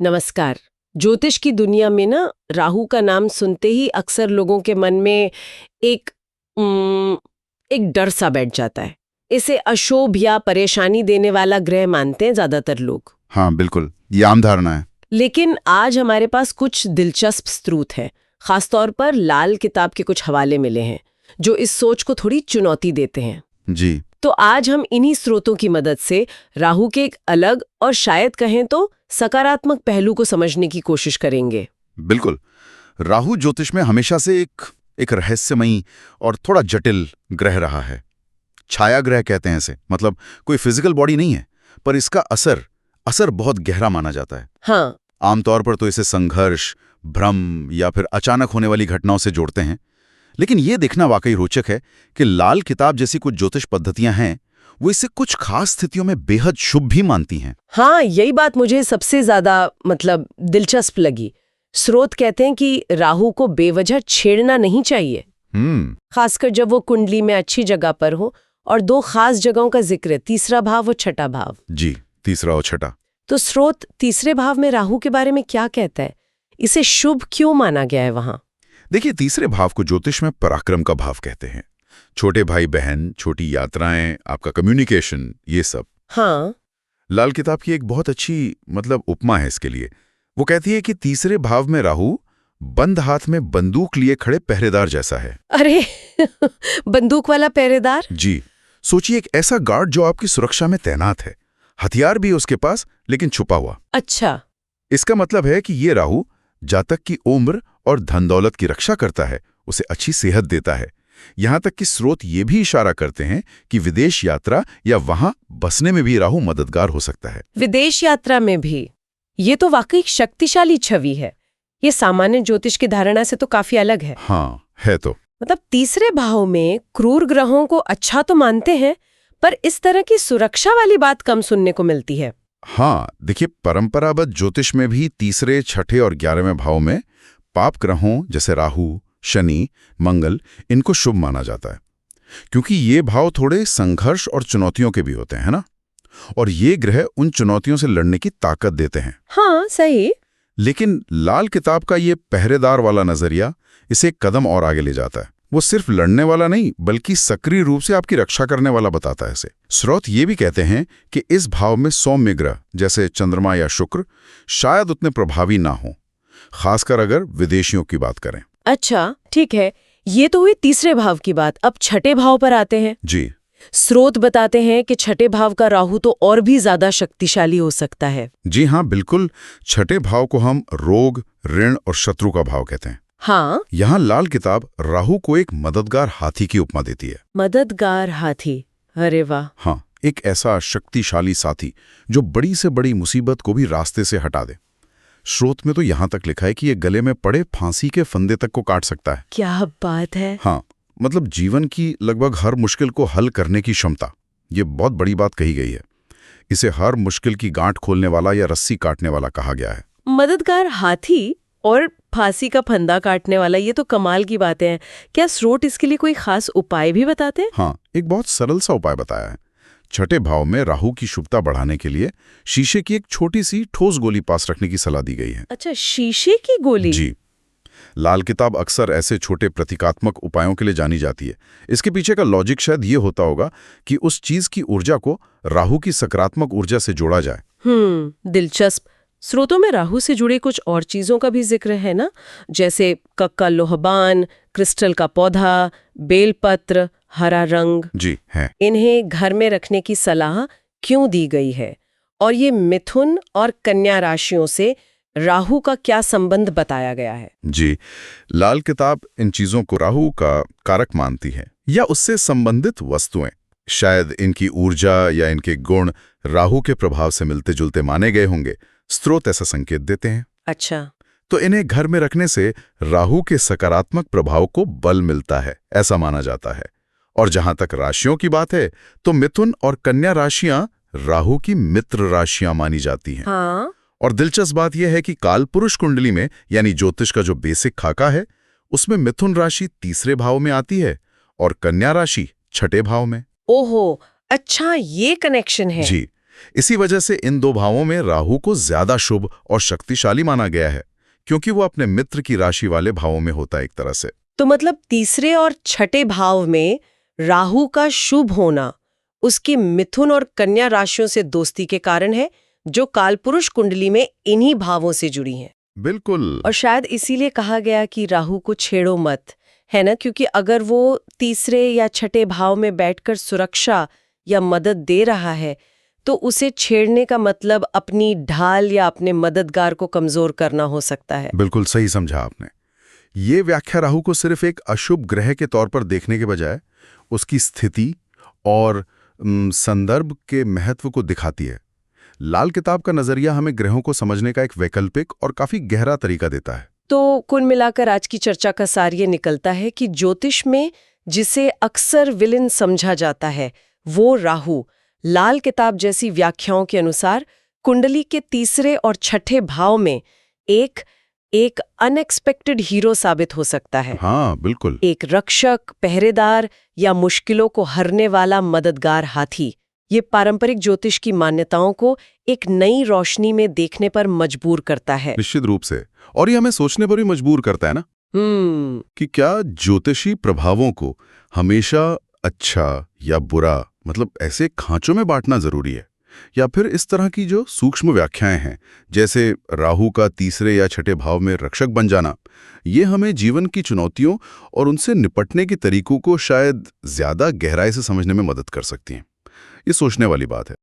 नमस्कार। ज्योतिष की दुनिया में ना राहु का नाम सुनते ही अक्सर लोगों के मन में एक एक डर सा बैठ जाता है। इसे अशुभ या परेशानी देने वाला ग्रह मानते हैं ज्यादातर लोग। हाँ बिल्कुल, ये आम धारणा है। लेकिन आज हमारे पास कुछ दिलचस्प स्रोत हैं, खासतौर पर लाल किताब के कुछ हवाले मिले हैं जो इस सोच को थोड़ी चुनौती देते हैं। जी। तो आज हम इन्हीं स्रोतों की मदद से राहु के एक अलग और शायद कहें तो सकारात्मक पहलू को समझने की कोशिश करेंगे। बिल्कुल। राहु ज्योतिष में हमेशा से एक रहस्यमयी और थोड़ा जटिल ग्रह रहा है। छाया ग्रह कहते हैं इसे, मतलब कोई फिजिकल बॉडी नहीं है, पर इसका असर बहुत गहरा माना जाता है। हाँ। आमतौर पर तो इसे संघर्ष, भ्रम या फिर अचानक होने वाली घटनाओं से जोड़ते हैं। लेकिन ये देखना वाकई रोचक है कि लाल किताब जैसी कुछ ज्योतिष पद्धतियां हैं, वो इसे कुछ खास स्थितियों में बेहद शुभ भी मानती हैं। हाँ, यही बात मुझे सबसे ज्यादा दिलचस्प लगी। स्रोत कहते हैं कि राहु को बेवजह छेड़ना नहीं चाहिए, खासकर जब वो कुंडली में अच्छी जगह पर हो। और दो खास जगहों का जिक्र है, तीसरा भाव और छठा भाव। जी, तीसरा और छठा। तो स्रोत तीसरे भाव में राहु के बारे में क्या कहता है? इसे शुभ क्यों माना गया है वहां? देखिए, तीसरे भाव को ज्योतिष में पराक्रम का भाव कहते हैं। छोटे भाई बहन, छोटी यात्राएं, आपका कम्युनिकेशन, ये सब। हाँ। लाल किताब की एक बहुत अच्छी उपमा है इसके लिए। वो कहती है कि तीसरे भाव में राहु बंद हाथ में बंदूक लिए खड़े पहरेदार जैसा है। अरे बंदूक वाला पहरेदार? जी। सोचिए, एक ऐसा गार्ड जो आपकी सुरक्षा में तैनात है, हथियार भी उसके पास लेकिन छुपा हुआ। अच्छा। इसका मतलब है कि ये राहु जातक की उम्र और धन दौलत की रक्षा करता है, उसे अच्छी सेहत देता है। यहां तक कि स्रोत ये भी इशारा करते हैं कि विदेश यात्रा या वहां बसने में भी राहु मददगार हो सकता है। विदेश यात्रा में भी? ये तो वाकई शक्तिशाली छवि है। ये सामान्य ज्योतिष की धारणा से तो काफी अलग है। हाँ, है तो। तीसरे भाव में क्रूर ग्रहों को अच्छा तो मानते हैं, पर इस तरह की सुरक्षा वाली बात कम सुनने को मिलती है। हाँ, देखिए, परंपरागत ज्योतिष में भी तीसरे, छठे और 11वें भाव में पाप ग्रहों जैसे राहु, शनि, मंगल, इनको शुभ माना जाता है, क्योंकि ये भाव थोड़े संघर्ष और चुनौतियों के भी होते हैं ना। और ये ग्रह उन चुनौतियों से लड़ने की ताकत देते हैं। हाँ, सही। लेकिन लाल किताब का ये पहरेदार वाला नजरिया इसे एक कदम और आगे ले जाता है। वो सिर्फ लड़ने वाला नहीं, बल्कि सक्रिय रूप से आपकी रक्षा करने वाला बताता है इसे। स्रोत ये भी कहते हैं कि इस भाव में सौम्य ग्रह जैसे चंद्रमा या शुक्र शायद उतने प्रभावी ना हो, खासकर अगर विदेशियों की बात करें। अच्छा, ठीक है। ये तो हुई तीसरे भाव की बात। अब छठे भाव पर आते हैं। जी। स्रोत बताते हैं कि छठे भाव का राहु तो और भी ज्यादा शक्तिशाली हो सकता है। जी हाँ, बिल्कुल। छठे भाव को हम रोग, ऋण और शत्रु का भाव कहते हैं। हाँ। यहाँ लाल किताब राहु को एक मददगार हाथी की उपमा देती है। मददगार हाथी? अरे वाह। हाँ, एक ऐसा शक्तिशाली साथी जो बड़ी से बड़ी मुसीबत को भी रास्ते से हटा दे। स्रोत में तो यहाँ तक लिखा है कि ये गले में पड़े फांसी के फंदे तक को काट सकता है। क्या बात है। हाँ, जीवन की लगभग हर मुश्किल को हल करने की क्षमता, ये बहुत बड़ी बात कही गई है। इसे हर मुश्किल की गांठ खोलने वाला या रस्सी काटने वाला कहा गया है। मददगार हाथी और फांसी का फंदा काटने वाला, ये तो कमाल की बातें हैं। क्या स्रोत इसके लिए कोई खास उपाय भी बताते हैं? हाँ, एक बहुत सरल सा उपाय बताया है। छठे भाव में राहु की शुभता बढ़ाने के लिए शीशे की एक छोटी सी ठोस गोली पास रखने की सलाह दी गई है। अच्छा, शीशे की गोली? जी। लाल किताब अक्सर ऐसे छोटे प्रतीकात्मक उपायों के लिए जानी जाती है। इसके पीछे का लॉजिक शायद ये होता होगा कि उस चीज की ऊर्जा को राहु की सकारात्मक ऊर्जा से जोड़ा जाए। दिलचस्प। स्रोतों में राहु से जुड़े कुछ और चीजों का भी जिक्र है ना, जैसे कक्का लोहबान, क्रिस्टल का पौधा, बेलपत्र, हरा रंग। जी है। इन्हें घर में रखने की सलाह क्यों दी गई है? और ये मिथुन और कन्या राशियों से राहु का क्या संबंध बताया गया है? जी, लाल किताब इन चीजों को राहु का कारक मानती है, या उससे संबंधित वस्तुएं। शायद इनकी ऊर्जा या इनके गुण राहु के प्रभाव से मिलते जुलते माने गए होंगे। स्रोत ऐसा संकेत देते हैं। अच्छा। तो इन्हें घर में रखने से राहु के सकारात्मक प्रभाव को बल मिलता है, ऐसा माना जाता है। और जहां तक राशियों की बात है, तो मिथुन और कन्या राशियां राहु की मित्र राशियां मानी जाती हैं। हाँ। और दिलचस्प बात यह है कि कालपुरुष कुंडली में, यानी ज्योतिष का जो बेसिक खाका है, उसमें मिथुन राशि तीसरे भाव में आती है और कन्या राशि छठे भाव में। ओहो, अच्छा, ये कनेक्शन है। जी। इसी वजह से इन दो भावों में राहु को ज्यादा शुभ और शक्तिशाली माना गया है, क्योंकि वो अपने मित्र की राशि वाले भावों में होता है एक तरह से। तो मतलब तीसरे और छठे भाव में राहु का शुभ होना उसकी मिथुन और कन्या राशियों से दोस्ती के कारण है, जो कालपुरुष कुंडली में इन्हीं भावों से जुड़ी हैं। बिल्कुल। और शायद इसीलिए कहा गया कि राहु को छेड़ो मत, है ना, क्योंकि अगर वो तीसरे या छठे भाव में बैठकर सुरक्षा या मदद दे रहा है तो उसे छेड़ने का मतलब अपनी ढाल या अपने मददगार को कमजोर करना हो सकता है। बिल्कुल सही समझा आपने। ये व्याख्या राहु को सिर्फ एक अशुभ ग्रह के तौर पर देखने के बजाय उसकी स्थिति और संदर्भ के महत्व को दिखाती है। लाल किताब का नजरिया हमें ग्रहों को समझने का एक वैकल्पिक और काफी गहरा तरीका देता है। तो कुल मिलाकर आज की चर्चा का सार ये निकलता है कि ज्योतिष में जिसे अक्सर विलेन समझा जाता है वो राहु लाल किताब जैसी व्याख्याओं के अनुसार कुंडली के तीसरे और छठे भाव में एक अनएक्सपेक्टेड हीरो साबित हो सकता है। हाँ बिल्कुल। एक रक्षक, पहरेदार या मुश्किलों को हरने वाला मददगार हाथी। ये पारंपरिक ज्योतिष की मान्यताओं को एक नई रोशनी में देखने पर मजबूर करता है। निश्चित रूप से। और ये हमें सोचने पर भी मजबूर करता है ना कि क्या ज्योतिषी प्रभावों को हमेशा अच्छा या बुरा मतलब ऐसे खांचों में बांटना जरूरी है, या फिर इस तरह की जो सूक्ष्म व्याख्याएं हैं जैसे राहु का तीसरे या छठे भाव में रक्षक बन जाना, ये हमें जीवन की चुनौतियों और उनसे निपटने के तरीकों को शायद ज्यादा गहराई से समझने में मदद कर सकती हैं। ये सोचने वाली बात है।